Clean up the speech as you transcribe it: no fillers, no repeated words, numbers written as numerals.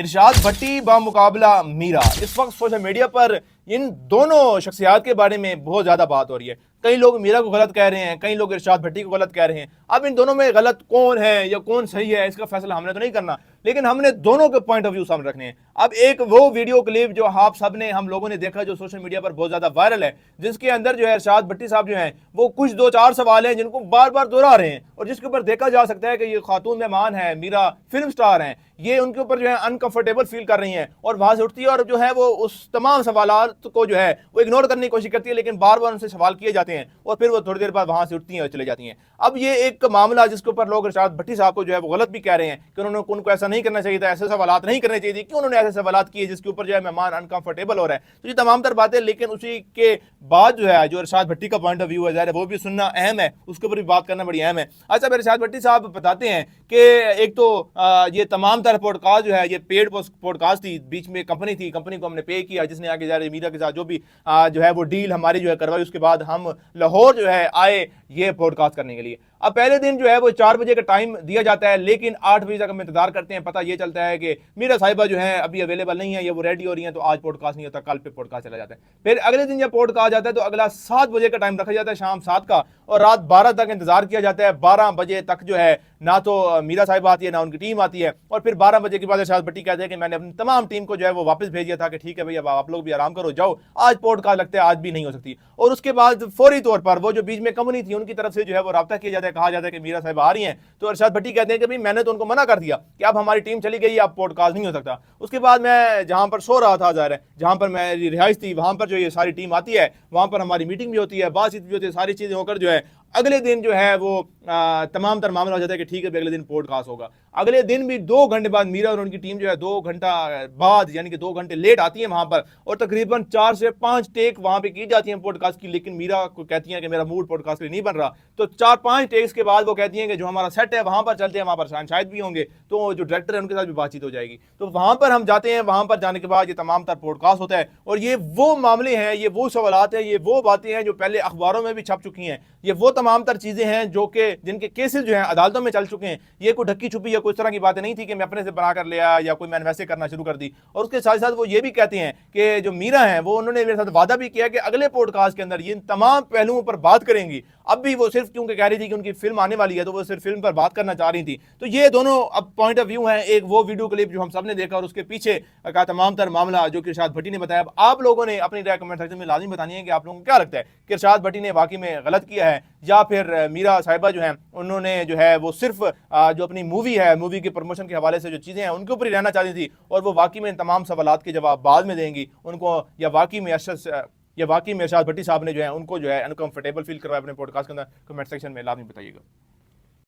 इरशाद भट्टी बामुकाबला मीरा। इस वक्त social media पर इन दोनों शख्सियात के बारे में बहुत ज्यादा बात हो रही है। कई लोग मीरा को गलत कह रहे हैं, कई लोग इरशाद भट्टी को गलत कह रहे हैं। अब इन दोनों में गलत कौन है या कौन सही है इसका फैसला हमने तो नहीं करना, लेकिन हमने दोनों के पॉइंट ऑफ व्यू सामने रखने हैं। अब एक वो वीडियो क्लिप जो आप सब ने हम लोगों ने देखा, जो सोशल मीडिया पर बहुत ज्यादा वायरल है, जिसके अंदर जो है इरशाद भट्टी साहब जो हैं वो कुछ दो चार सवाल हैं जिनको बार बार दोहरा रहे हैं और जिसके ऊपर देखा जा सकता है कि ये खातून मेहमान है, मीरा फिल्म स्टार हैं, ये उनके ऊपर जो है अनकंफर्टेबल फील कर रही हैं और वहां से उठती है और जो है वो उस तमाम सवालात को जो है वो इग्नोर करने की कोशिश करती है, लेकिन बार बार उनसे सवाल किए जाते हैं और फिर वो थोड़ी देर बाद वहां से उठती हैं और चले जाती हैं। अब ये एक मामला जिसके ऊपर लोग इरशाद भट्टी साहब को जो है वो गलत भी कह रहे हैं कि उन्होंने उनको ऐसा नहीं करना चाहिए था, ऐसे सवालात नहीं करने चाहिए थे, क्यों उन्होंने ऐसे सवालात किए जिसके ऊपर जो है मेहमान अनकंफर्टेबल हो रहा है। तो ये तमाम तर बातें, लेकिन उसी के बाद जो है जो इरशाद भट्टी का पॉइंट ऑफ व्यू है ज़ाहिर वो भी सुनना अहम है, उसके ऊपर भी बात करना बड़ी अहम है। अच्छा, इरशाद भट्टी साहब बताते हैं कि एक तो ये तमाम तरह पॉडकास्ट जो है ये पेड पॉडकास्ट थी, बीच में कंपनी थी, कंपनी को हमने पे किया जिसने आगे जा रहे मीरा के साथ जो भी जो है वो डील हमारी जो है करवाई, उसके बाद हम लाहौर जो है आए ये पॉडकास्ट करने के लिए। अब पहले दिन जो है वो 4 बजे का टाइम दिया जाता है, लेकिन 8 बजे तक हम इंतजार करते हैं। पता ये चलता है कि मीरा साहिबा जो है अभी अवेलेबल नहीं है या वो रेडी हो रही है, तो आज पॉडकास्ट नहीं होता, कल पे पॉडकास्ट चला जाता है। फिर अगले दिन जब पॉडकास्ट आता है तो अगला 7 बजे का टाइम रखा जाता है, शाम 7 का, और रात 12 तक इंतजार किया जाता है। 12 बजे तक जो है ना तो मीरा साहिब आती है ना उनकी टीम आती है, और फिर 12 बजे के बाद इरशाद भट्टी कहते हैं कि मैंने अपनी तमाम टीम को जो है वो वापस भेज दिया था कि ठीक है भैया आप लोग भी आराम करो, जाओ, आज पॉडकास्ट लगता है आज भी नहीं हो सकती। और उसके बाद फौरी तौर पर वो जो बीच में कंपनी थी उनकी तरफ से जो है वो रब्ता किया जाता है, कहा जाता है कि मीरा साहिब आ रही हैं। तो इरशाद भट्टी कहते हैं कि भाई मैंने तो उनको मना कर दिया कि अब हमारी टीम चली गई, अब पॉडकास्ट नहीं हो सकता। उसके बाद मैं जहां पर सो रहा था, ज़ाहिर है जहां पर मेरी रिहाइश थी, वहां पर जो ये सारी टीम आती है, वहां पर हमारी मीटिंग भी होती है, बातचीत भी होती है, सारी चीजें होकर जो है अगले दिन जो है वो तमाम तर मामला हो जाता है कि ठीक है अगले दिन पॉडकास्ट होगा। अगले दिन भी 2 घंटे बाद मीरा और उनकी टीम जो है 2 घंटा बाद यानी कि 2 घंटे लेट आती है वहां पर, और तकरीबन 4 से 5 टेक वहां पे की जाती है पॉडकास्ट की, लेकिन मीरा को कहती है कि मेरा मूड पॉडकास्ट के लिए नहीं बन रहा। तो 4-5 टेक्स के बाद वो कहती हैं कि जो हमारा सेट है वहां पर चलते हैं, वहां पर शायद भी होंगे, तो जो डायरेक्टर है उनके साथ भी बातचीत हो जाएगी। तो वहां पर हम जाते हैं, वहां पर जाने के बाद ये तमाम तर पॉडकास्ट होता है, और ये वो मामले हैं, ये वो सवालात हैं, ये वो बातें हैं जो पहले अखबारों में भी छप चुकी हैं, ये वो तमाम तर चीजें हैं जो कि जिनके केसेस जो हैं अदालतों में चल चुके हैं। ये कोई ढक्की छुपी या कोई तरह की बातें नहीं थी कि मैं अपने से बना कर लिया या कोई मैंने वैसे करना शुरू कर दी। और उसके साथ साथ वो ये भी कहते हैं कि जो मीरा हैं वो उन्होंने मेरे साथ वादा भी किया कि अगले पॉडकास्ट के अंदर ये तमाम पहलुओं पर बात करेंगी। अब भी वो सिर्फ क्योंकि कह रही थी कि उनकी फिल्म आने वाली है तो वो सिर्फ फिल्म पर बात करना चाह रही थी। तो ये दोनों अब पॉइंट ऑफ व्यू हैं, एक वो वीडियो क्लिप जो हम सब ने देखा और उसके पीछे का तमाम तर मामला जो कि इरशाद भट्टी ने बताया। अब आप लोगों ने अपनी राय कमेंट सेक्शन में लाजमी बतानी है कि आप लोगों को क्या लगता है कि इरशाद भट्टी ने वाकई में गलत किया है या फिर मीरा साहिबा जो है उन्होंने जो है वो सिर्फ जो अपनी मूवी है, मूवी के प्रमोशन के हवाले से जो चीज़ें हैं उनके ऊपर ही रहना चाहती थी और वो वाकई में तमाम सवालात के जवाब बाद में देंगी उनको, या वाकई में इरशाद भट्टी साहब ने जो है उनको जो है अनकंफर्टेबल फील करवाया अपने पॉडकास्ट के अंदर। कमेंट सेक्शन में लाजमी बताइएगा।